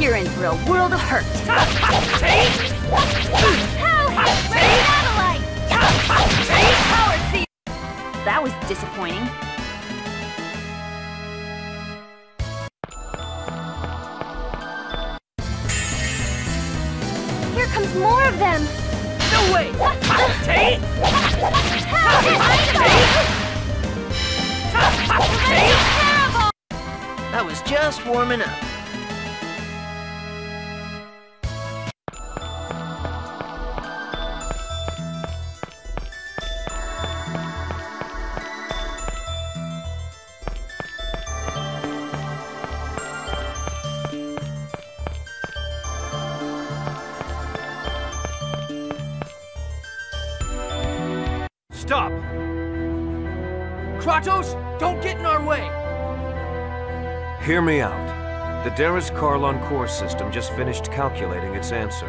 You're in for a world of hurt. That was disappointing. Here comes more of them. No way! That was just warming up. Stop! Kratos, don't get in our way! Hear me out. The Darius-Karlon core system just finished calculating its answer.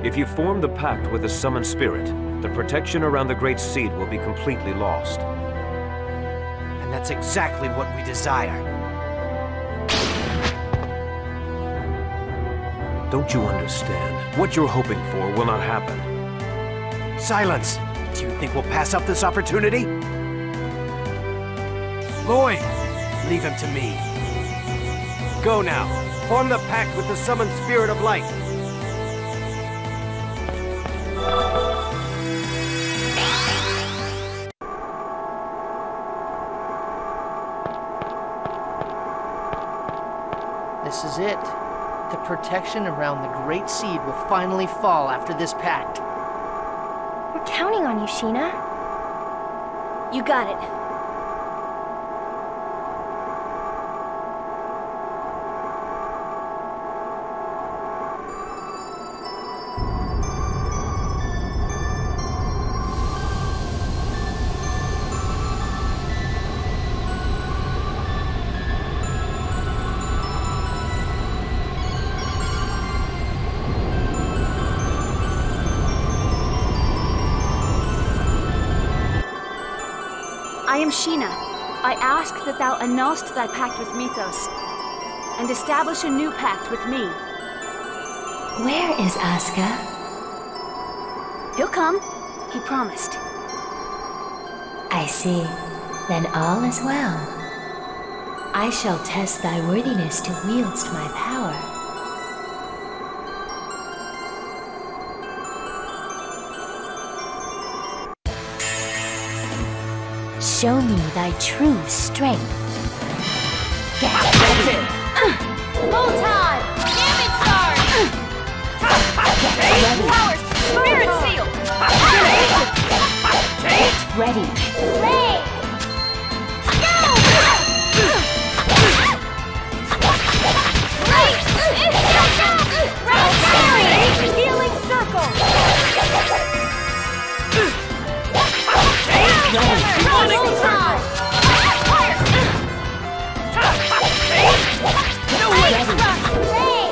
If you form the pact with the summoned spirit, the protection around the Great Seed will be completely lost. And that's exactly what we desire. Don't you understand? What you're hoping for will not happen. Silence! Do you think we'll pass up this opportunity? Lloyd, leave him to me. Go now. Form the pact with the summoned spirit of light. This is it. The protection around the Great Seed will finally fall after this pact. We're counting on you, Sheena. You got it. I am Sheena. I ask that thou annulst thy pact with Mythos, and establish a new pact with me. Where is Asuka? He'll come. He promised. I see. Then all is well. I shall test thy worthiness to wield my power. Show me thy true strength. Get ready! Full time! Damage charge! Get ready! Power! Spirit seal! Ready! Play! Go! Right! Healing circle! Full time! Fire! No way! Play!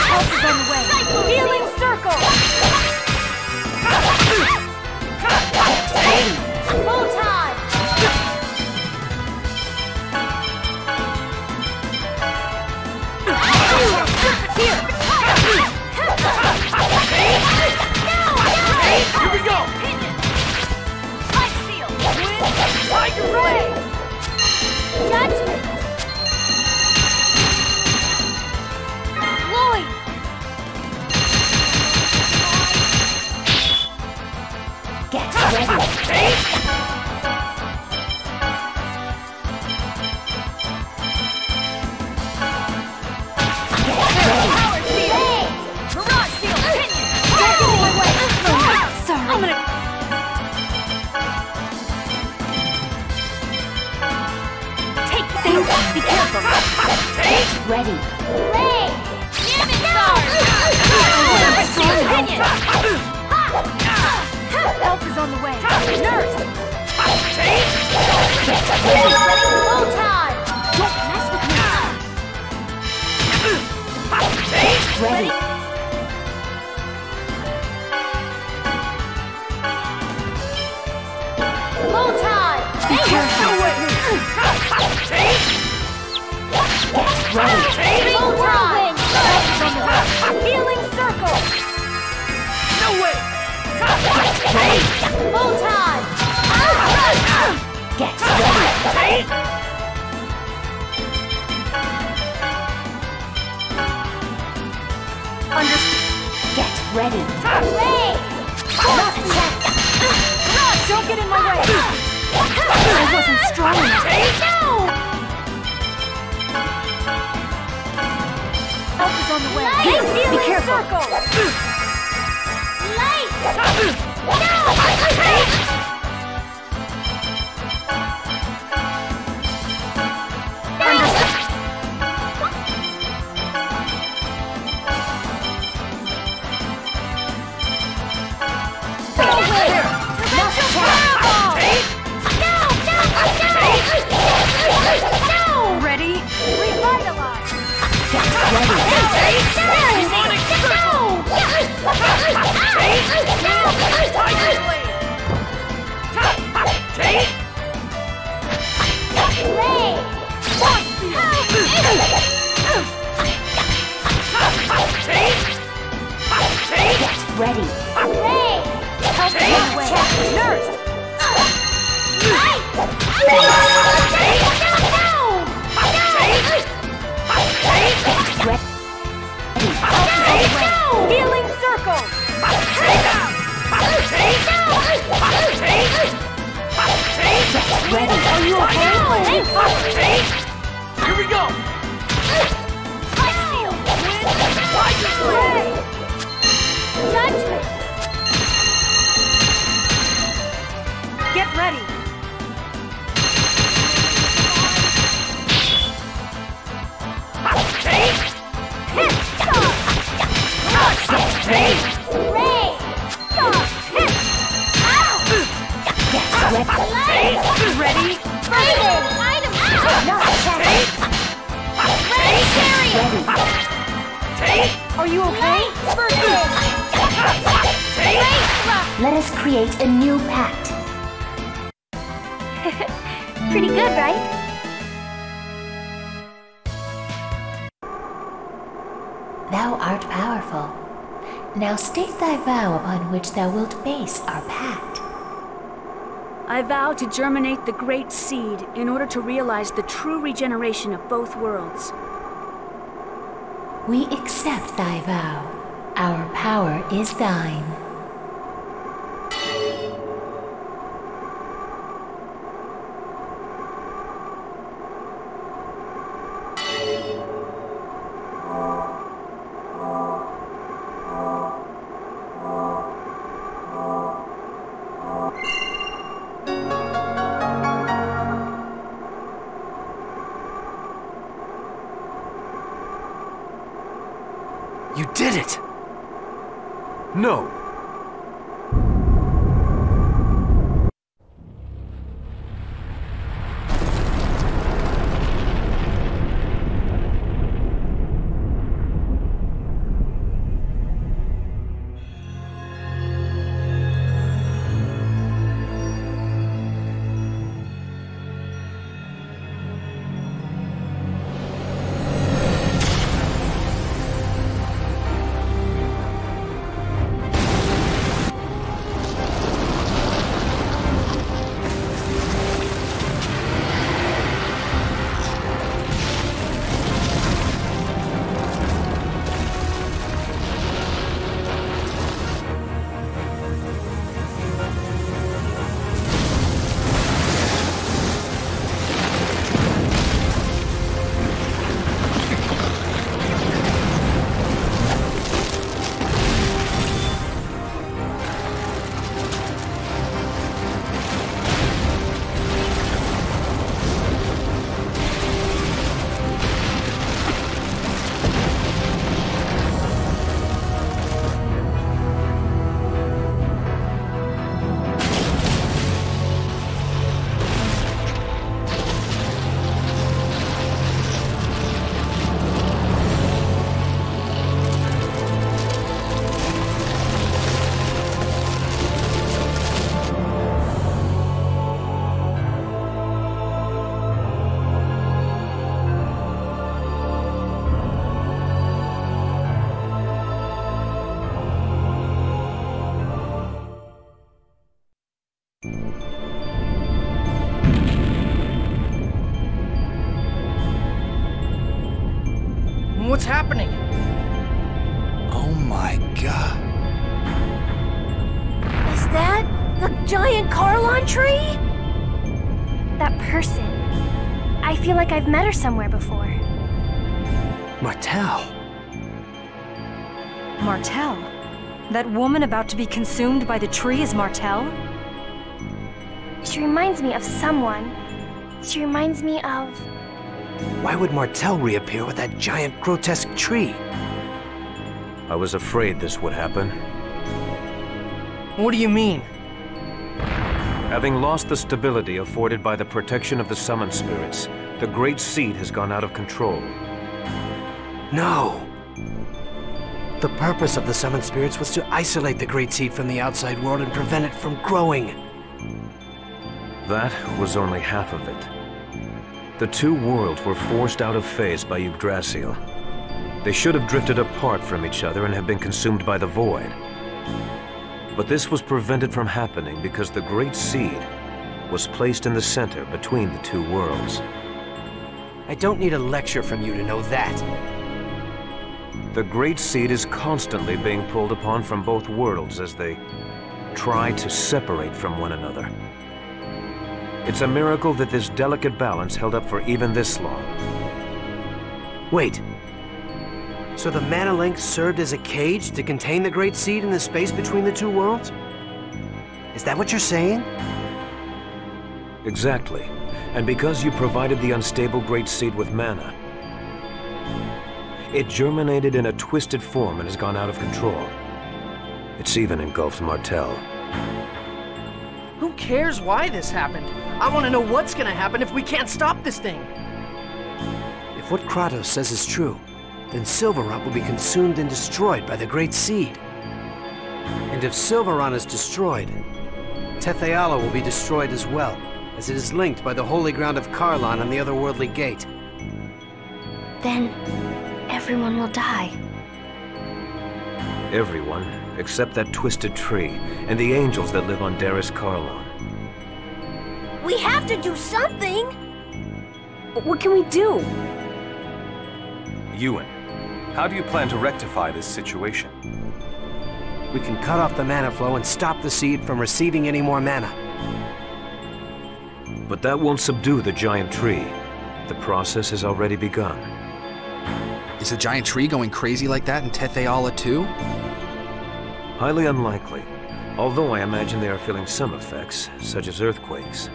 Health is on the way! Healing circle! Full time! Here! Here we go! Light seal! Tiger Ray! Judgment! Lloyd! Get ready! Power seal! Mirage seal! Get in my way! Sorry. I'm gonna... Take things. Be careful. Ready! Play! Damage charge! Opinion! Help is on the way. Nurse! Full time! Don't mess with me! Ready! Full time! Be careful! Ready! Full time! Photon! Get ready! Get ready! Ray! Not attack! Don't get in my way! I wasn't strong enough. No! Help is on the way. Light! Be careful. Light! No! Ready? Revitalize! Ready. Help me away. Nurse! Healing circle! Ready. Are you okay? Here we go! Ice seal! Ray! Judgment! Get ready! Ready? Are you okay? Let us create a new pact. Pretty good, right? Thou art powerful. Now state thy vow upon which thou wilt base our pact. I vow to germinate the great seed in order to realize the true regeneration of both worlds. We accept thy vow. Our power is thine. You did it! No. giant Carlon tree? That person. I feel like I've met her somewhere before. Martel. Martel? That woman about to be consumed by the tree is Martel? She reminds me of someone. She reminds me of... Why would Martel reappear with that giant, grotesque tree? I was afraid this would happen. What do you mean? Having lost the stability afforded by the protection of the summoned spirits, the Great Seed has gone out of control. No! The purpose of the summoned spirits was to isolate the Great Seed from the outside world and prevent it from growing. That was only half of it. The two worlds were forced out of phase by Yggdrasil. They should have drifted apart from each other and have been consumed by the void. But this was prevented from happening because the Great Seed was placed in the center between the two worlds. I don't need a lecture from you to know that. The Great Seed is constantly being pulled upon from both worlds as they try to separate from one another. It's a miracle that this delicate balance held up for even this long. Wait. So the mana link served as a cage to contain the Great Seed in the space between the two worlds? Is that what you're saying? Exactly. And because you provided the unstable Great Seed with mana, it germinated in a twisted form and has gone out of control. It's even engulfed Martel. Who cares why this happened? I want to know what's gonna happen if we can't stop this thing. If what Kratos says is true, then Sylvarant will be consumed and destroyed by the Great Seed. And if Sylvarant is destroyed, Tethe'alla will be destroyed as well, as it is linked by the holy ground of Carlon and the otherworldly gate. Then, everyone will die. Everyone, except that twisted tree, and the angels that live on Daris Carlon. We have to do something! What can we do? Ewan, how do you plan to rectify this situation? We can cut off the mana flow and stop the seed from receiving any more mana. But that won't subdue the giant tree. The process has already begun. Is the giant tree going crazy like that in Tethe'alla too? Highly unlikely, although I imagine they are feeling some effects, such as earthquakes.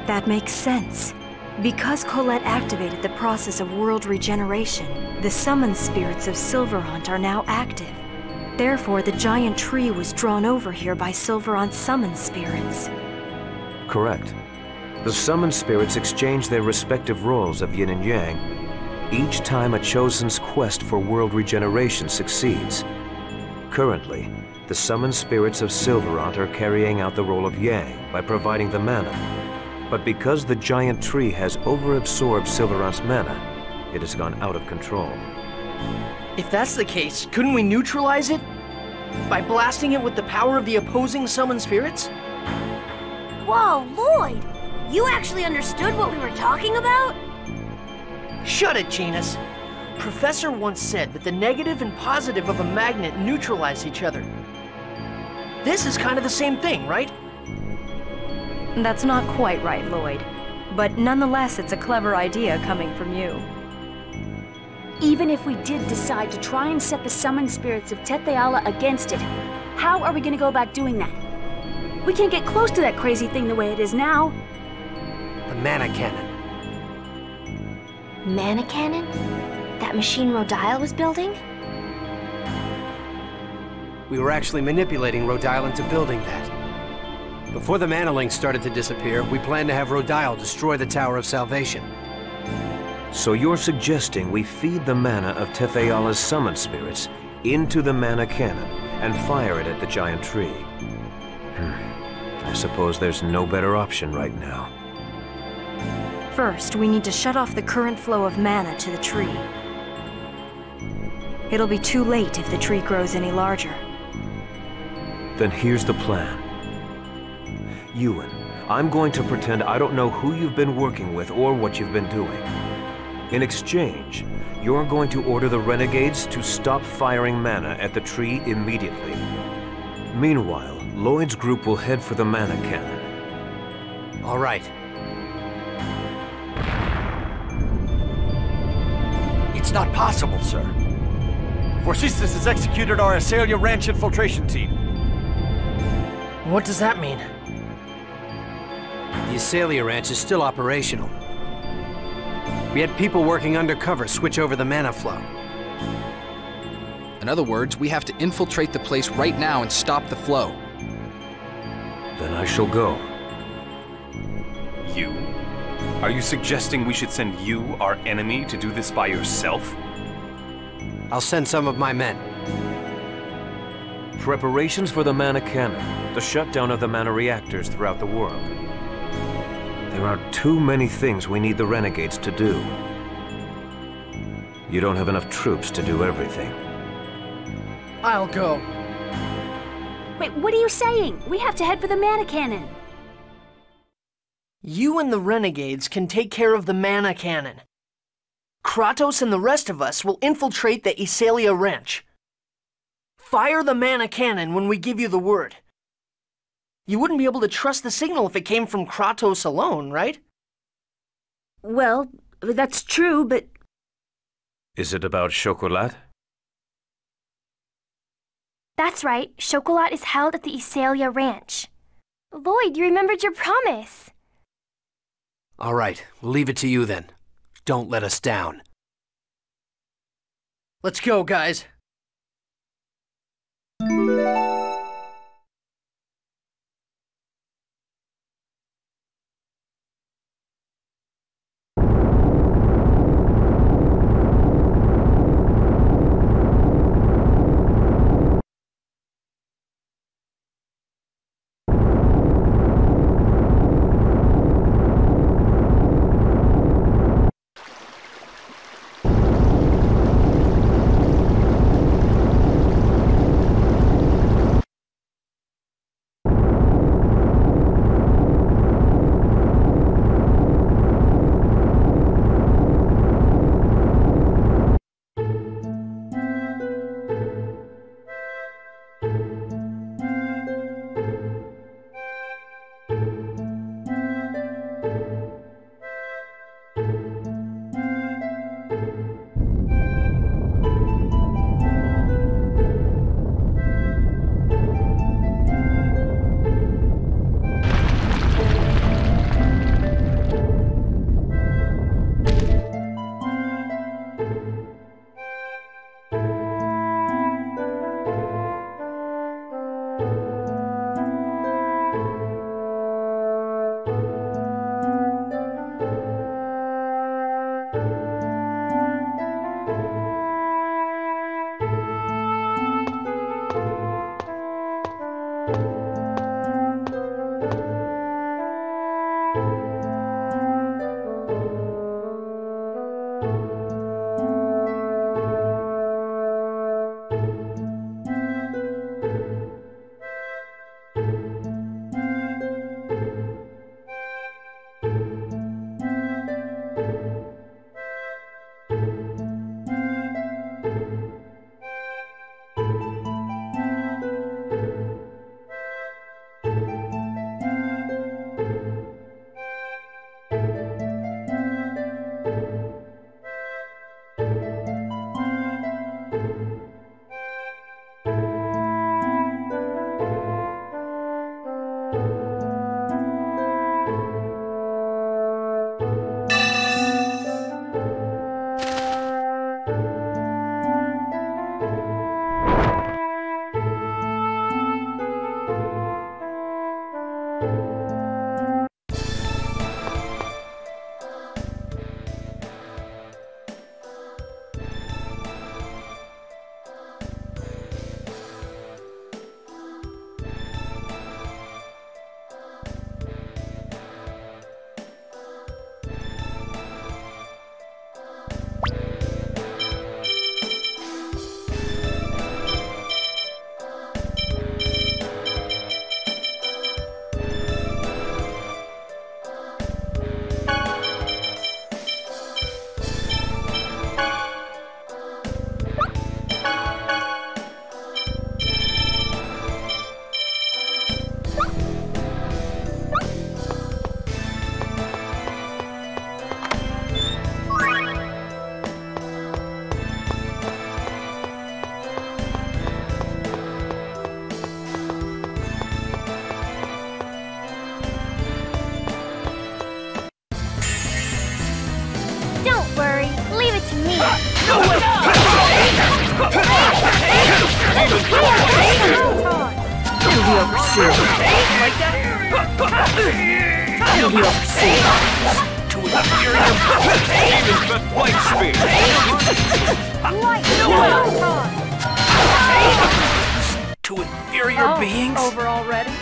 That makes sense. Because Colette activated the process of world regeneration, the summoned spirits of Sylvarant are now active. Therefore, the giant tree was drawn over here by Sylvarant's summoned spirits. Correct. The summoned spirits exchange their respective roles of yin and yang each time a chosen's quest for world regeneration succeeds. Currently, the summoned spirits of Sylvarant are carrying out the role of yang by providing the mana. But because the giant tree has overabsorbed Sylvarant's mana, it has gone out of control. If that's the case, couldn't we neutralize it? By blasting it with the power of the opposing summoned spirits? Whoa, Lloyd! You actually understood what we were talking about? Shut it, Janus. Professor once said that the negative and positive of a magnet neutralize each other. This is kind of the same thing, right? That's not quite right, Lloyd. But nonetheless, it's a clever idea coming from you. Even if we did decide to try and set the summoned spirits of Tethe'alla against it, how are we gonna go about doing that? We can't get close to that crazy thing the way it is now. The mana cannon. Mana cannon? That machine Rodile was building? We were actually manipulating Rodile into building that. Before the mana link started to disappear, we planned to have Rodile destroy the Tower of Salvation. So you're suggesting we feed the mana of Tethe'alla's summoned spirits into the mana cannon and fire it at the giant tree? I suppose there's no better option right now. First, we need to shut off the current flow of mana to the tree. It'll be too late if the tree grows any larger. Then here's the plan. Ewan, I'm going to pretend I don't know who you've been working with or what you've been doing. In exchange, you're going to order the renegades to stop firing mana at the tree immediately. Meanwhile, Lloyd's group will head for the mana cannon. All right. It's not possible, sir. Forcistas has executed our Asalia Ranch infiltration team. What does that mean? The Asalia Ranch is still operational. We had people working undercover switch over the mana flow. In other words, we have to infiltrate the place right now and stop the flow. Then I shall go. You? Are you suggesting we should send you, our enemy, to do this by yourself? I'll send some of my men. Preparations for the mana cannon, the shutdown of the mana reactors throughout the world. There are too many things we need the renegades to do. You don't have enough troops to do everything. I'll go. Wait, what are you saying? We have to head for the mana cannon. You and the renegades can take care of the mana cannon. Kratos and the rest of us will infiltrate the Asalia Ranch. Fire the mana cannon when we give you the word. You wouldn't be able to trust the signal if it came from Kratos alone, right? Well, that's true, but... Is it about Chocolat? That's right. Chocolat is held at the Asalia Ranch. Lloyd, you remembered your promise. All right, we'll leave it to you then. Don't let us down. Let's go, guys. Like that? You'll be over soon. To inferior Even but light speed! To inferior beings? Over already?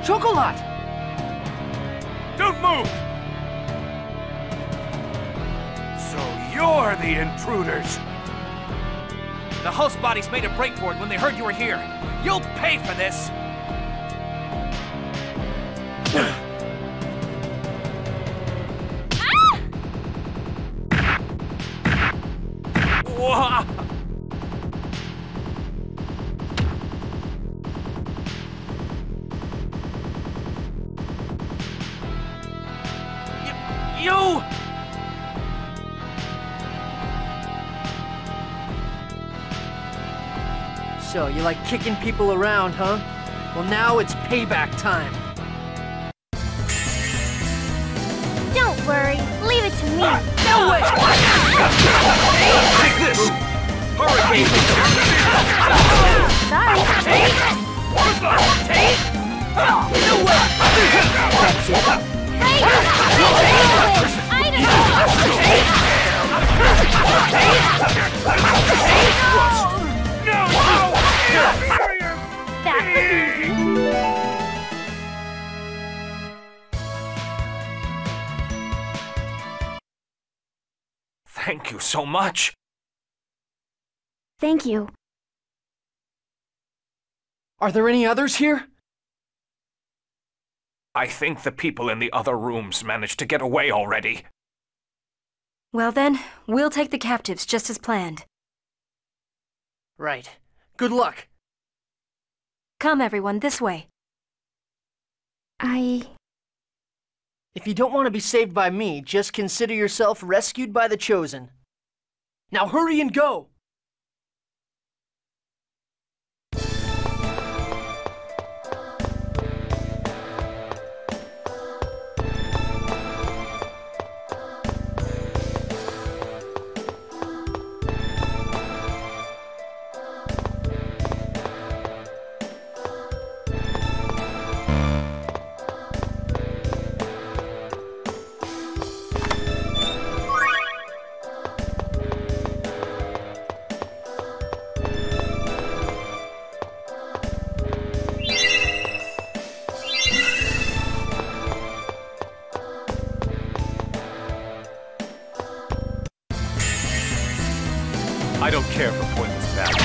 Chocolate! Don't move! So you're the intruders! The host bodies made a break for it when they heard you were here. You'll pay for this! Ah! You! So, you like kicking people around, huh? Well, now it's payback time. Don't worry, leave it to me. No way! Take this! Hurricane! Sorry. No way! That's it. Hey! That was easy. Thank you so much. Thank you. Are there any others here? I think the people in the other rooms managed to get away already. Well then, we'll take the captives just as planned. Right. Good luck. Come everyone, this way. If you don't want to be saved by me, just consider yourself rescued by the Chosen. Now hurry and go! I don't care for pointless battles.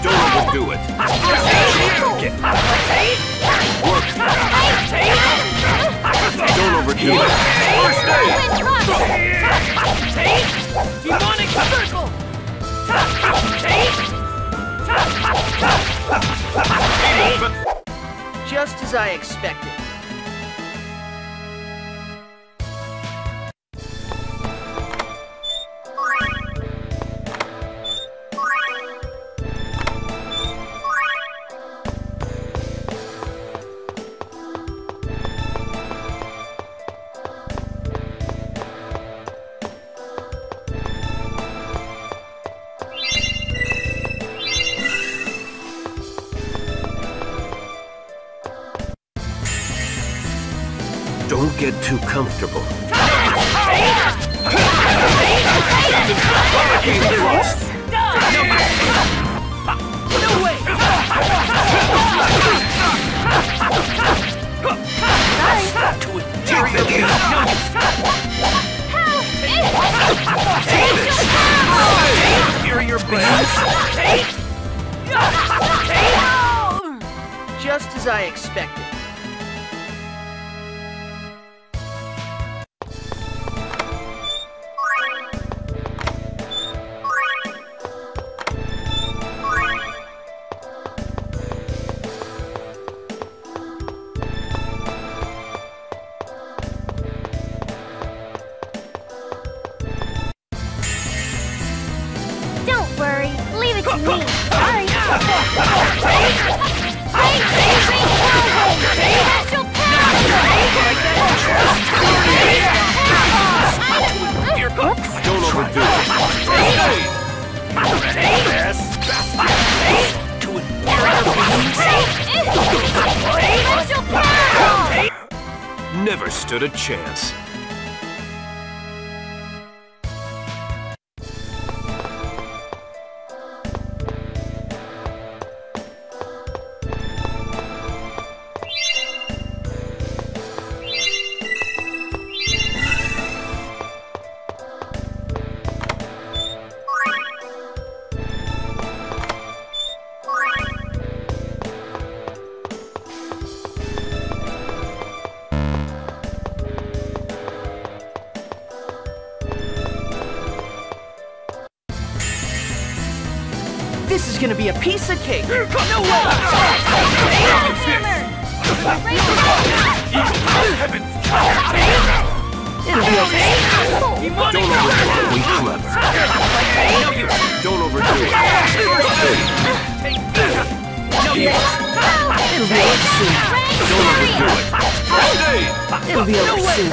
Don't overdo it. Don't overdo it. First aid! Demonic circle! Just as I expected. Don't get too comfortable. No way! Inferior beings! Just as I expected. Don't worry, leave it to me. Sorry. Don't overdo it. Never stood a chance. This is gonna be a piece of cake! No way! Heavens! Don't overdo it. Be clever. Don't overdo it. It'll be over soon. Don't overdo it. It'll be over soon.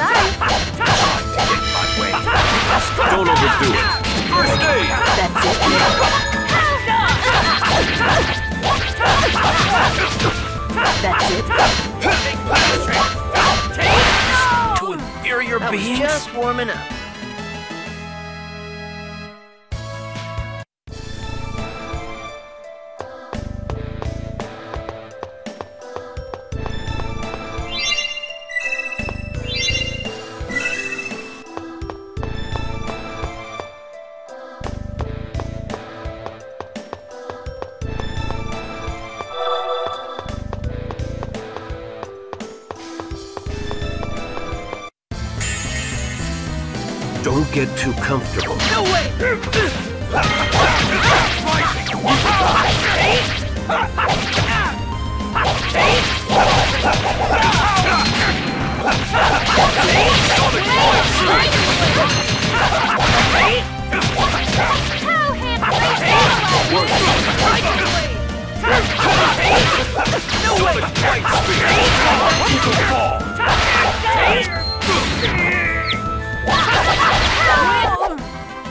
Don't overdo it. First aid. That's it. That's it. To inferior That was beings? just warming up. Don't get too comfortable. No way!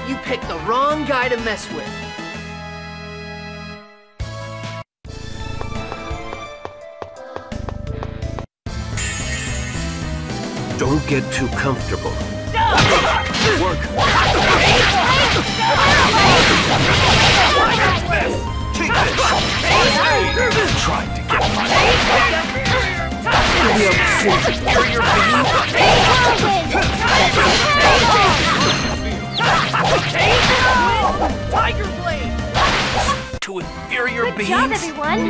You picked the wrong guy to mess with. Don't get too comfortable. Work. Take this. Trying to get my It'll be over soon. Inferior beings? Tiger Blade! To inferior Good beings? job, everyone!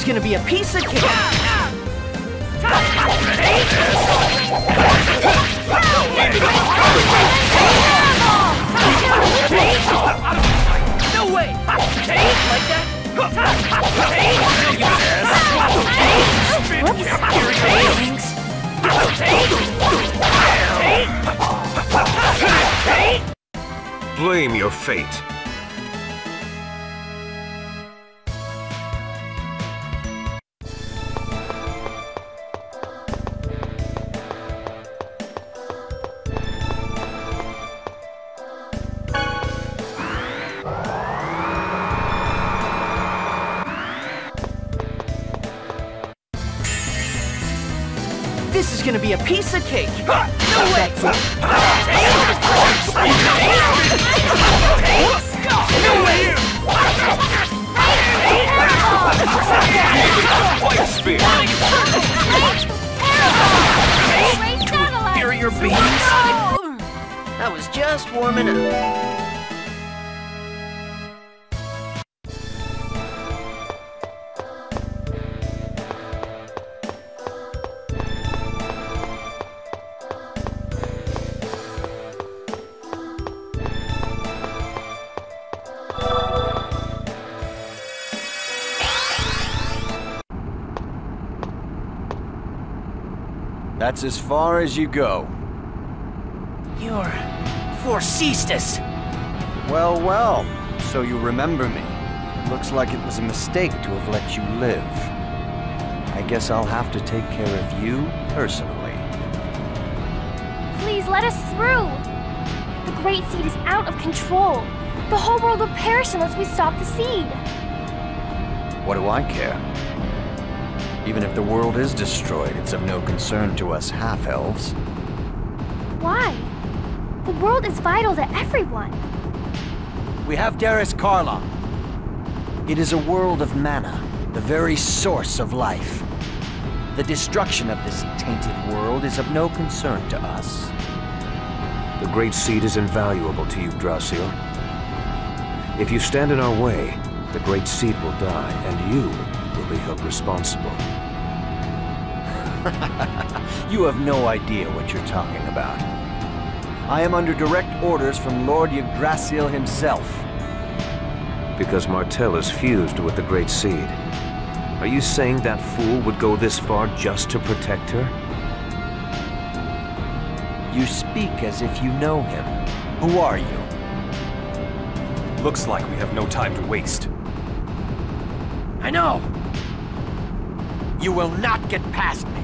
gonna be a piece of cake. No way! Like that? Blame your fate. This is gonna be a piece of cake. No way! No way! White spear. Inferior beings. That was just warming up. That's as far as you go. You're Forcestus. Well, well, so you remember me. It looks like it was a mistake to have let you live. I guess I'll have to take care of you personally. Please let us through! The Great Seed is out of control. The whole world will perish unless we stop the seed. What do I care? Even if the world is destroyed, it's of no concern to us half-elves. Why? The world is vital to everyone. We have Darius Karlon. It is a world of mana, the very source of life. The destruction of this tainted world is of no concern to us. The Great Seed is invaluable to you, Drasil. If you stand in our way, the Great Seed will die, and you will be held responsible. You have no idea what you're talking about. I am under direct orders from Lord Yggdrasil himself. Because Martell is fused with the Great Seed. Are you saying that fool would go this far just to protect her? You speak as if you know him. Who are you? Looks like we have no time to waste. I know! You will not get past me.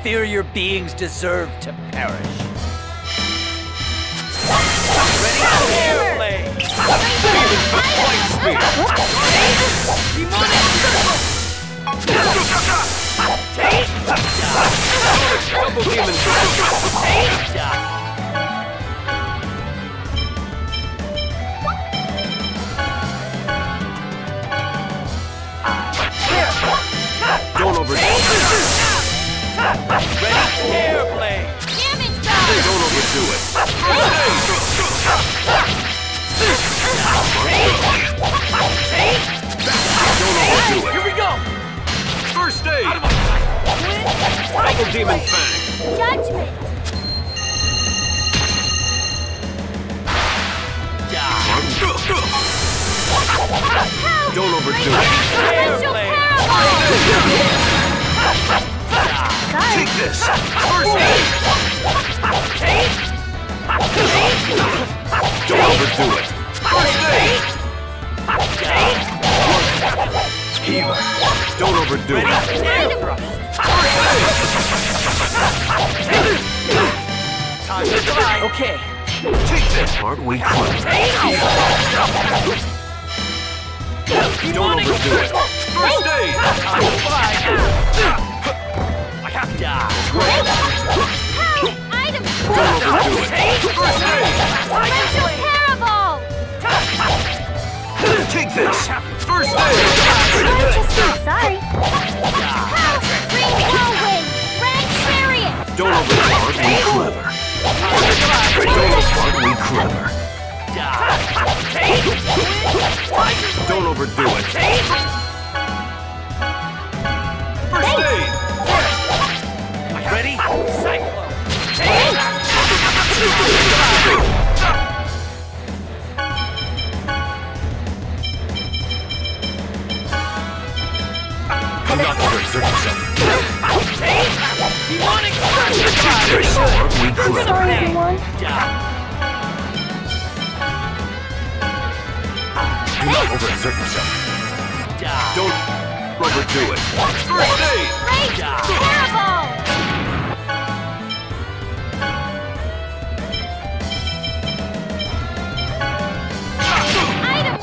Inferior beings deserve to perish. Ready? Airplane! White spear! Double demon Don't overdo it. Ready? Airplane! Don't overdo it. Don't overdo it. Here we go! First aid! Double demon fang! Judgment! Don't overdo it. Airplane! Take this! First aid! Don't overdo it. First aid! Healer. Don't overdo it. Time to fly! Okay. Take this! Aren't we clever? Don't overdo it. First aid! Time to fly! I have to die! Help! Item! Don't overdo it. First aid! Torrential Parabole! Take this! First aid! I'm just so sorry. Help! Green Whirlwind! Red Chariot! Don't overdo it. Aren't we clever? Aren't we clever? Don't Do not overexert yourself. Demonic Sorry, everyone. Do not overexert yourself. Don't overdo it. First aid! Great! Terrible! Item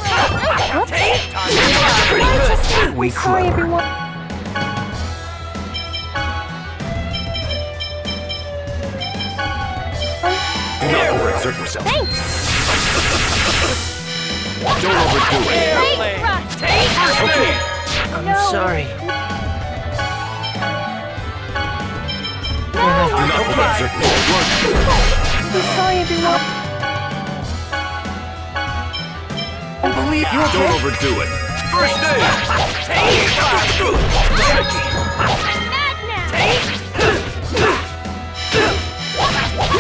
room! We Sorry, everyone. Do not overexert yourself. Thanks! Don't overdo it. Great thrust! Okay. I'm No. sorry. Do not overexert yourself. I'm sorry, everyone. I believe you. Don't overdo it. First aid! I'm mad now!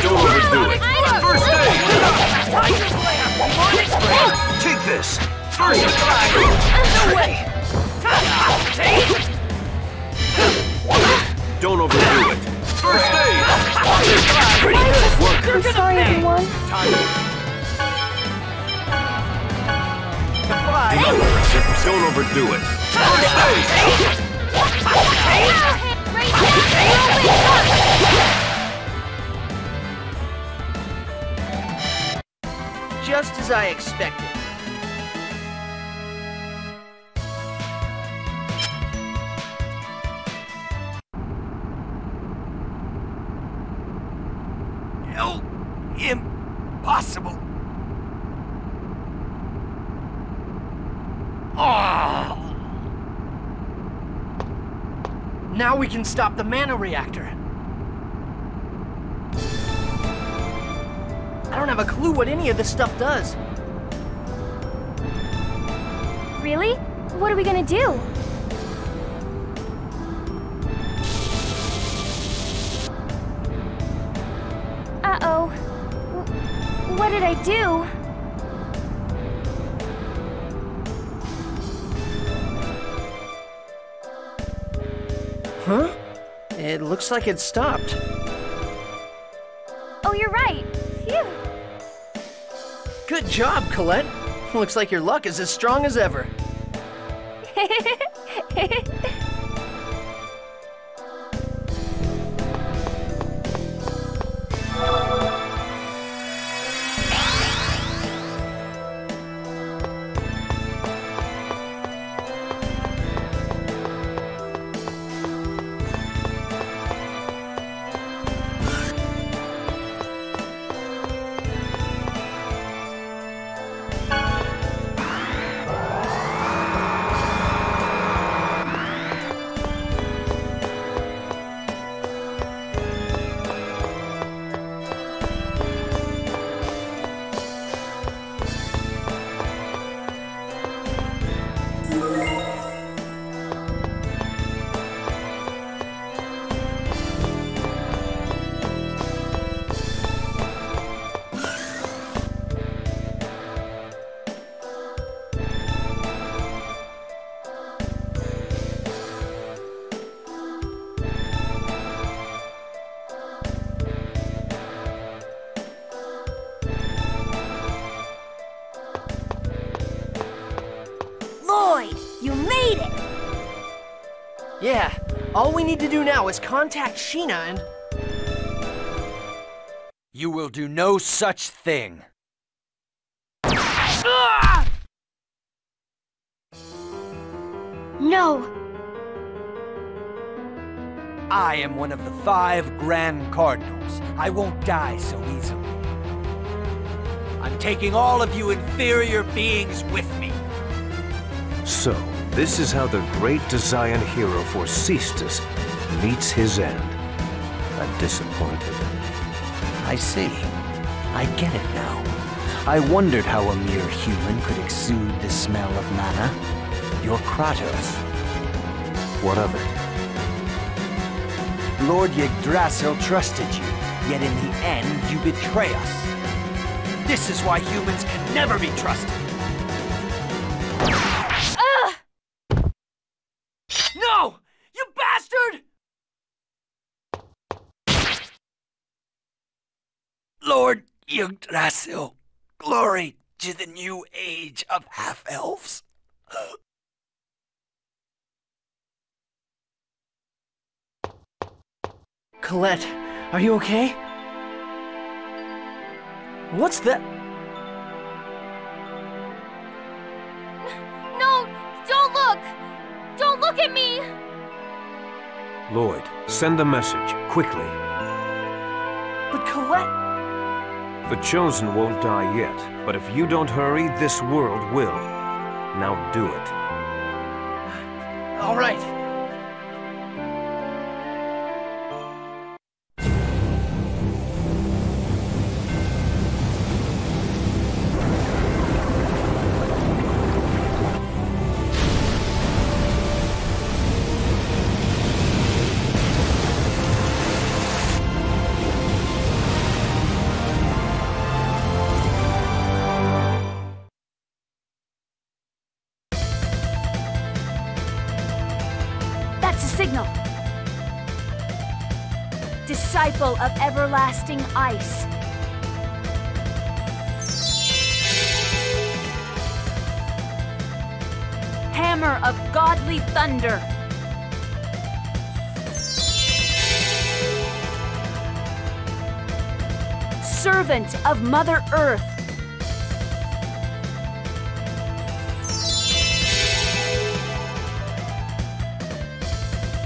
Don't overdo it. First aid! Take this. First aid! No way! Don't overdo it. First aid! I'm sorry, everyone. Don't overdo it. First aid! Just as I expected. No! Impossible! Now we can stop the mana reactor. I don't have a clue what any of this stuff does. Really? What are we gonna do? Uh-oh. What did I do? Huh? It looks like it stopped. Oh, you're right. Phew. Good job, Colette. Looks like your luck is as strong as ever. Lloyd, you made it! Yeah, all we need to do now is contact Sheena and... You will do no such thing. No! I am one of the 5 Grand Cardinals. I won't die so easily. I'm taking all of you inferior beings with me. So, this is how the great Desian hero Forcestus meets his end. I'm disappointed. I see. I get it now. I wondered how a mere human could exude the smell of mana. You're Kratos. What of it? Lord Yggdrasil trusted you, yet in the end you betray us. This is why humans can never be trusted. No! Lord Yggdrasil, glory to the new age of half-elves. Colette, are you okay? What's that? No! Don't look! Don't look at me! Lloyd, send the message, quickly. But Colette... The Chosen won't die yet, but if you don't hurry, this world will. Now do it. All right. Signal. Disciple of everlasting ice. Hammer of godly thunder. Servant of Mother Earth.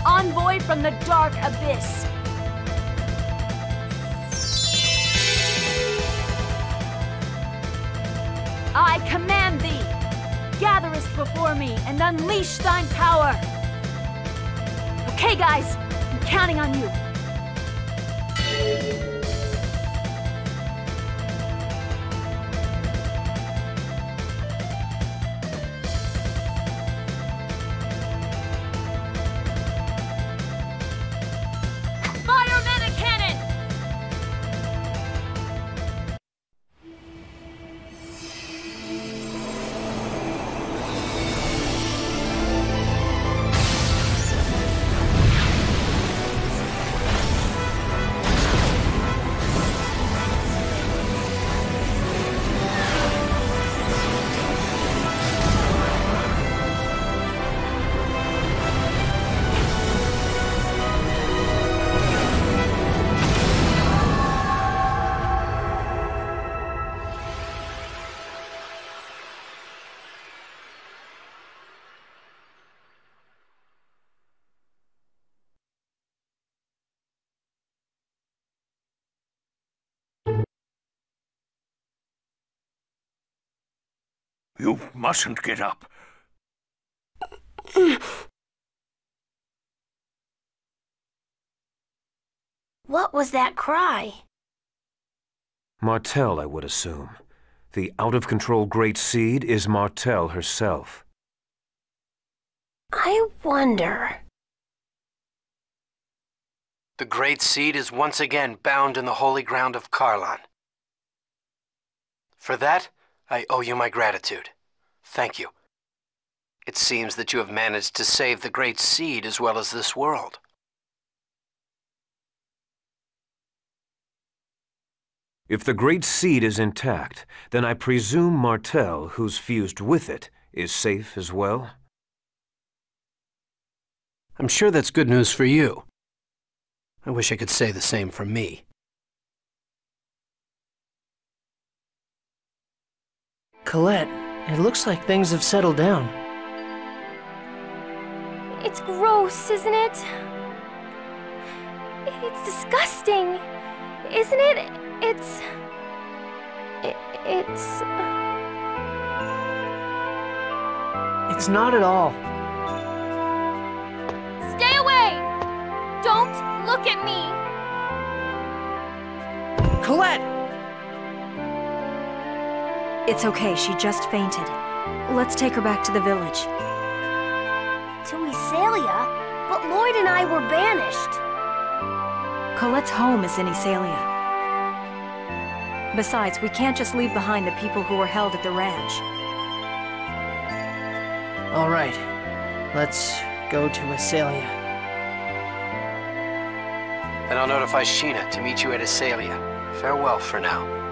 Envoy from the dark abyss. I command thee, gatherest before me and unleash thine power. Okay, guys, I'm counting on you. You mustn't get up. What was that cry? Martel, I would assume. The out-of-control Great Seed is Martel herself. I wonder... The Great Seed is once again bound in the holy ground of Karlan. For that, I owe you my gratitude. Thank you. It seems that you have managed to save the Great Seed as well as this world. If the Great Seed is intact, then I presume Martel, who's fused with it, is safe as well? I'm sure that's good news for you. I wish I could say the same for me. Colette, it looks like things have settled down. It's gross, isn't it? It's disgusting, isn't it? It's... It's not at all. Stay away! Don't look at me! Colette! It's okay, she just fainted. Let's take her back to the village. To Iselia? But Lloyd and I were banished. Colette's home is in Iselia. Besides, we can't just leave behind the people who were held at the ranch. All right, let's go to Iselia. Then I'll notify Sheena to meet you at Iselia. Farewell for now.